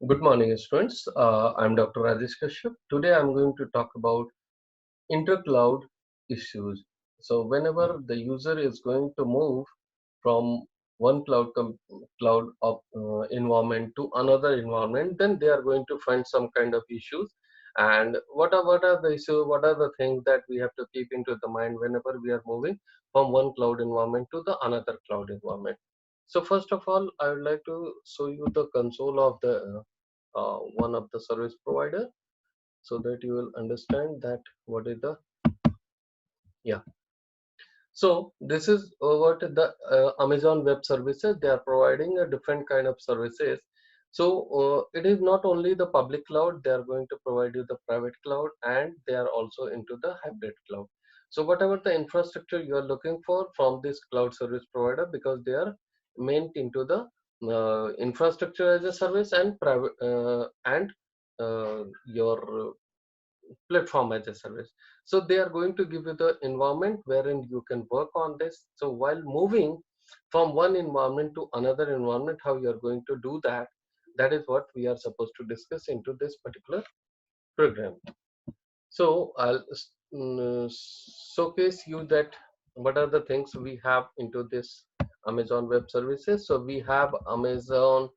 Good morning, students. I'm Dr. Rajesh Kashyap. Today, I'm going to talk about intercloud issues. So, whenever the user is going to move from one cloud environment to another environment, then they are going to find some kind of issues. And what are the issues? What are the things that we have to keep into the mind whenever we are moving from one cloud environment to the another cloud environment? So, first of all, I would like to show you the console of the one of the service provider so that you will understand that what is the yeah. So this is what the Amazon Web Services, they are providing a different kind of services. So it is not only the public cloud, they are going to provide you the private cloud, and they are also into the hybrid cloud. So whatever the infrastructure you are looking for from this cloud service provider, because they are meant into the infrastructure as a service and private your platform as a service. So they are going to give you the environment wherein you can work on this. So while moving from one environment to another environment, how you are going to do that, that is what we are supposed to discuss into this particular program. So I'll showcase you that what are the things we have into this Amazon Web Services. So we have Amazon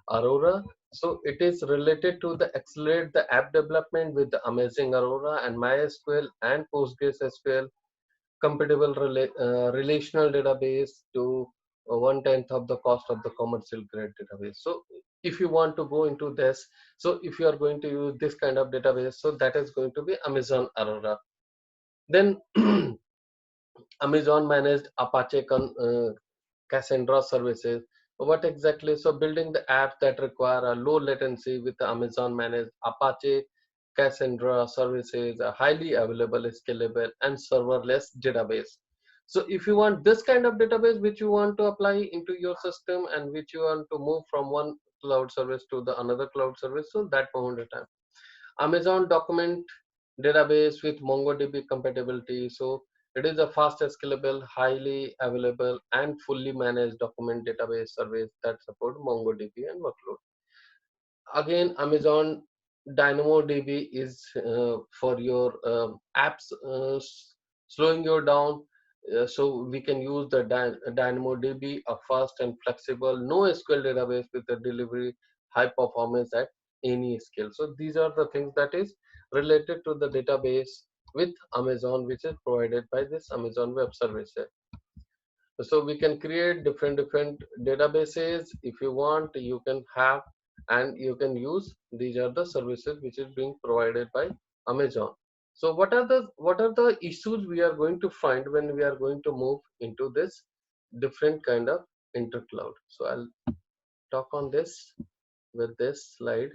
Aurora. So it is related to the accelerate the app development with the amazing Aurora and MySQL and PostgreSQL compatible relational database to one-tenth of the cost of the commercial grade database. So if you want to go into this, so if you are going to use this kind of database, so that is going to be Amazon Aurora. Then Amazon managed Apache Cassandra services. What exactly? So building the apps that require a low latency with the Amazon managed Apache Cassandra services, a highly available, scalable, and serverless database. So if you want this kind of database which you want to apply into your system and which you want to move from one cloud service to the another cloud service, so that moment of time. Amazon document database with MongoDB compatibility. So it is a fast, scalable, highly available, and fully managed document database service that support MongoDB and workload. Again, Amazon DynamoDB is for your apps slowing you down. So we can use the DynamoDB, a fast and flexible NoSQL database with a delivery high performance at any scale. So these are the things that is related to the database with Amazon, which is provided by this Amazon Web Services. So we can create different databases. If you want, you can have and you can use. These are the services which is being provided by Amazon. So what are the issues we are going to find when we are going to move into this different kind of intercloud? So I'll talk on this with this slide.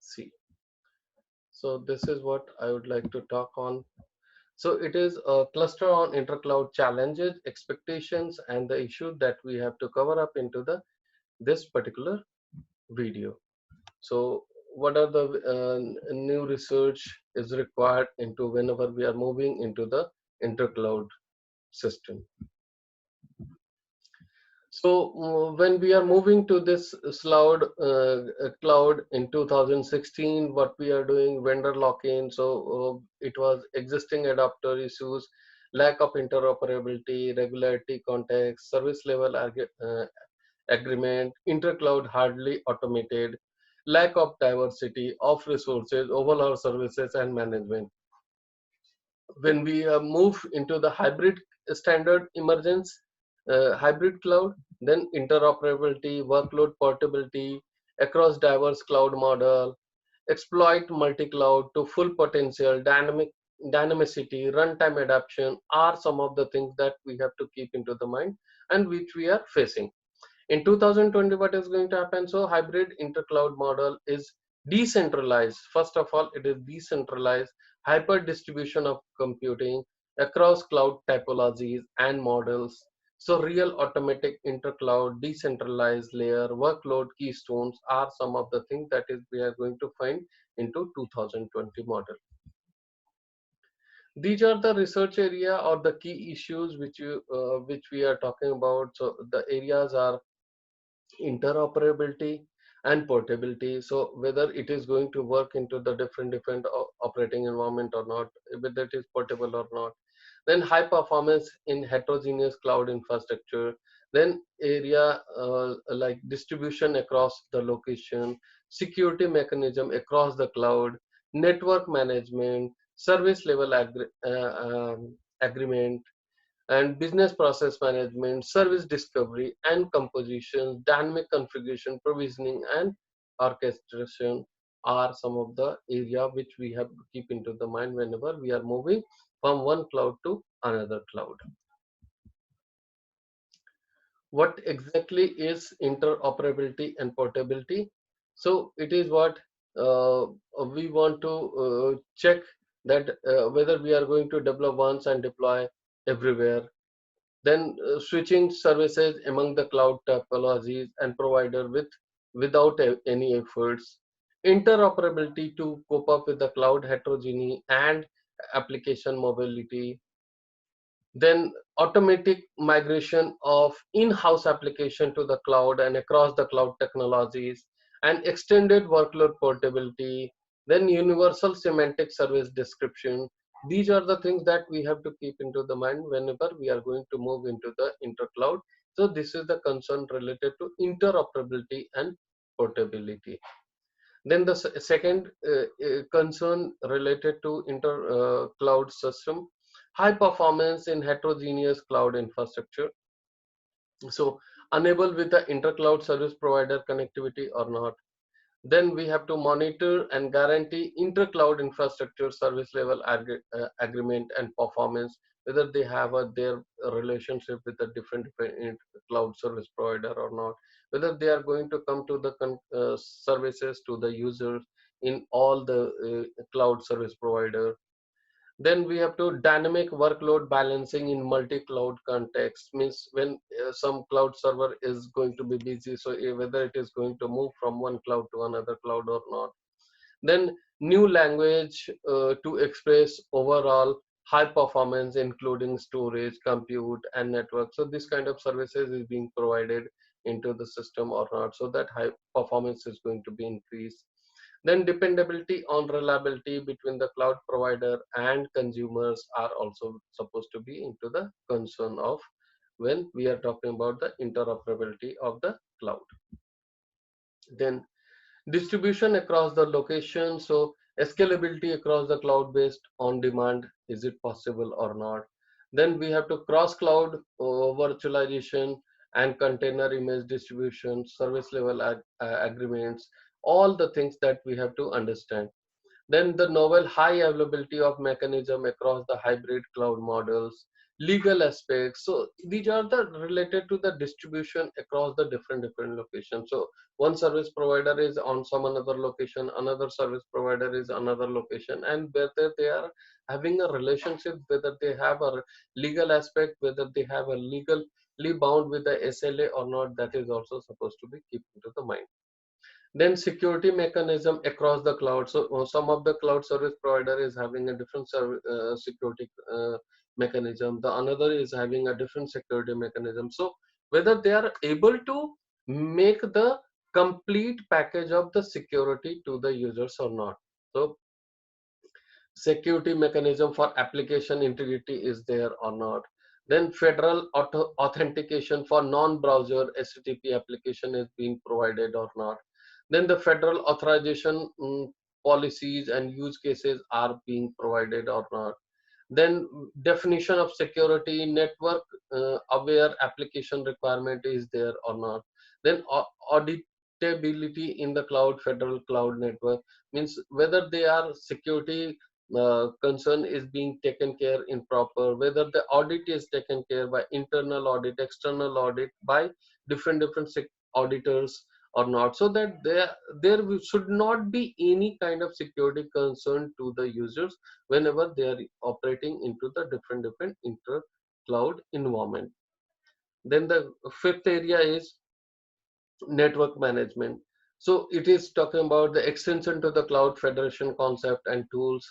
See, so this is what I would like to talk on. So it is a cluster on intercloud challenges, expectations, and the issue that we have to cover up into the this particular video. So what are the new research is required into whenever we are moving into the intercloud system. So when we are moving to this cloud in 2016, what we are doing, vendor lock-in. So it was existing adapter issues, lack of interoperability, regularity context, service level agreement, intercloud hardly automated, lack of diversity of resources, overall services and management. When we move into the hybrid standard emergence, hybrid cloud, then interoperability, workload portability across diverse cloud model, exploit multi-cloud to full potential, dynamicity, runtime adaptation are some of the things that we have to keep into the mind and which we are facing. In 2020, what is going to happen? So hybrid intercloud model is decentralized. First of all, it is decentralized hyper distribution of computing across cloud typologies and models. So real automatic intercloud decentralized layer workload keystones are some of the things that is we are going to find into 2020 model. These are the research area or the key issues which we are talking about. So the areas are interoperability and portability. So whether it is going to work into the different operating environment or not, whether it is portable or not. Then high performance in heterogeneous cloud infrastructure. Then area like distribution across the location, security mechanism across the cloud, network management, service level agreement, and business process management, service discovery and composition, dynamic configuration, provisioning, and orchestration are some of the area which we have to keep into the mind whenever we are moving from one cloud to another cloud. What exactly is interoperability and portability? So it is what uh, we want to check that whether we are going to develop once and deploy everywhere. Then switching services among the cloud topologies and provider without any efforts. Interoperability to cope up with the cloud heterogeneity and application mobility. Then automatic migration of in-house application to the cloud and across the cloud technologies, and extended workload portability. Then universal semantic service description. These are the things that we have to keep into the mind whenever we are going to move into the intercloud. So this is the concern related to interoperability and portability. Then the second concern related to inter cloud system, high performance in heterogeneous cloud infrastructure. So unable with the intercloud service provider connectivity or not. Then we have to monitor and guarantee intercloud infrastructure service level agreement and performance, whether they have their relationship with a different cloud service provider or not, whether they are going to come to the services to the users in all the cloud service provider. Then we have to dynamic workload balancing in multi-cloud context, means when some cloud server is going to be busy, so whether it is going to move from one cloud to another cloud or not. Then new language to express overall high performance, including storage, compute, and network. So this kind of services is being provided into the system or not, so that high performance is going to be increased. Then dependability on reliability between the cloud provider and consumers are also supposed to be into the concern of when we are talking about the interoperability of the cloud. Then distribution across the location. So scalability across the cloud based on demand, is it possible or not? Then we have to cross cloud virtualization and container image distribution, service level agreements, all the things that we have to understand. Then the novel high availability of mechanism across the hybrid cloud models, legal aspects. So these are the related to the distribution across the different locations. So one service provider is on some another location, another service provider is another location, and whether they are having a relationship, whether they have a legal aspect, whether they have a legally bound with the SLA or not, that is also supposed to be kept into the mind. Then security mechanism across the cloud. So some of the cloud service provider is having a different security mechanism, the another is having a different security mechanism. So whether they are able to make the complete package of the security to the users or not. So security mechanism for application integrity is there or not. Then federal authentication for non-browser HTTP application is being provided or not. Then the federal authorization policies and use cases are being provided or not. Then definition of security, network aware application requirement is there or not. Then auditability in the cloud, federal cloud network, means whether they are security concern is being taken care in proper, whether the audit is taken care by internal audit, external audit, by different auditors or not, so that there should not be any kind of security concern to the users whenever they are operating into the different inter cloud environment. Then the fifth area is network management. So it is talking about the extension to the cloud federation concept and tools.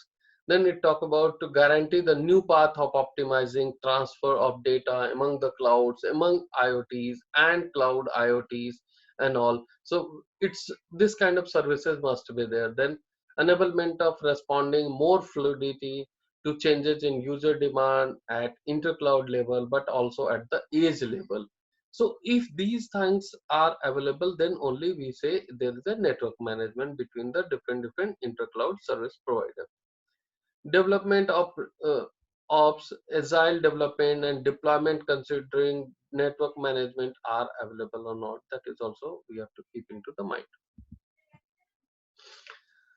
Then it talk about to guarantee the new path of optimizing transfer of data among the clouds, among IoTs and cloud IoTs and all. So it's this kind of services must be there. Then enablement of responding more fluidity to changes in user demand at intercloud level, but also at the edge level. So if these things are available, then only we say there is a network management between the different intercloud service provider. Development of ops, agile development and deployment considering network management are available or not. That is also we have to keep into the mind.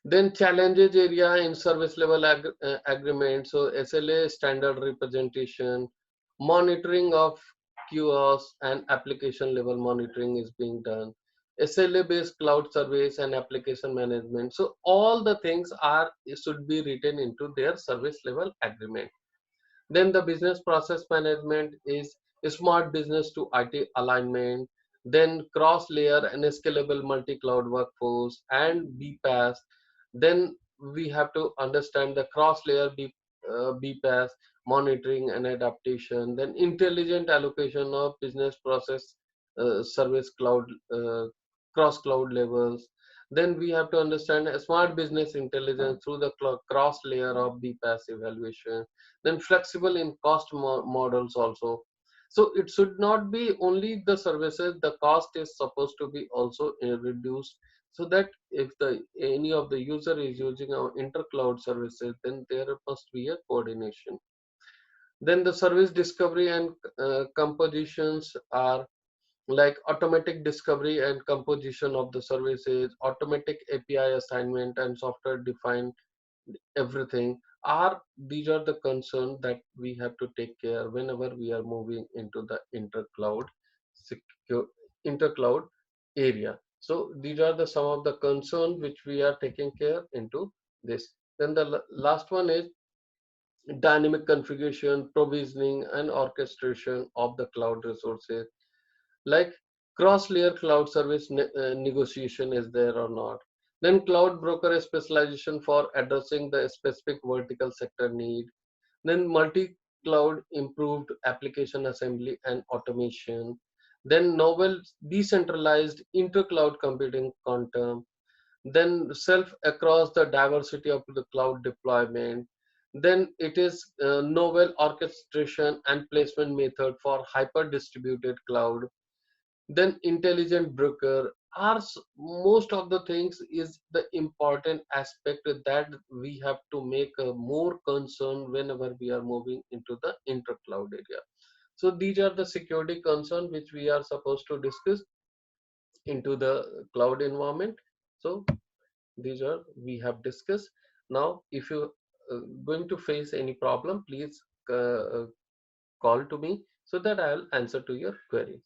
Then challenges area in service level agreement. So SLA standard representation, monitoring of QoS and application level monitoring is being done. SLA based cloud service and application management. So all the things are should be written into their service level agreement. Then the business process management is smart business to IT alignment, then cross layer and scalable multi cloud workforce and BPaaS. Then we have to understand the cross layer BPaaS monitoring and adaptation, then intelligent allocation of business process service cloud cross cloud levels. Then we have to understand a smart business intelligence through the cross layer of BPaaS evaluation, then flexible in cost models also. So it should not be only the services, the cost is supposed to be also reduced, so that if the any of the user is using our intercloud services, then there must be a coordination. Then the service discovery and compositions are like automatic discovery and composition of the services, automatic API assignment and software defined everything are these are the concerns that we have to take care whenever we are moving into the secure intercloud area. So these are the some of the concerns which we are taking care into this. Then the last one is dynamic configuration, provisioning and orchestration of the cloud resources, like cross layer cloud service negotiation is there or not. Then cloud broker specialization for addressing the specific vertical sector need. Then multi cloud improved application assembly and automation. Then novel decentralized intercloud computing quantum. Then self across the diversity of the cloud deployment. Then it is novel orchestration and placement method for hyper distributed cloud. Then intelligent broker are most of the things is the important aspect that we have to make a more concern whenever we are moving into the intercloud area. So these are the security concern which we are supposed to discuss into the cloud environment. So these are we have discussed. Now if you going to face any problem, please call to me so that I will answer to your query.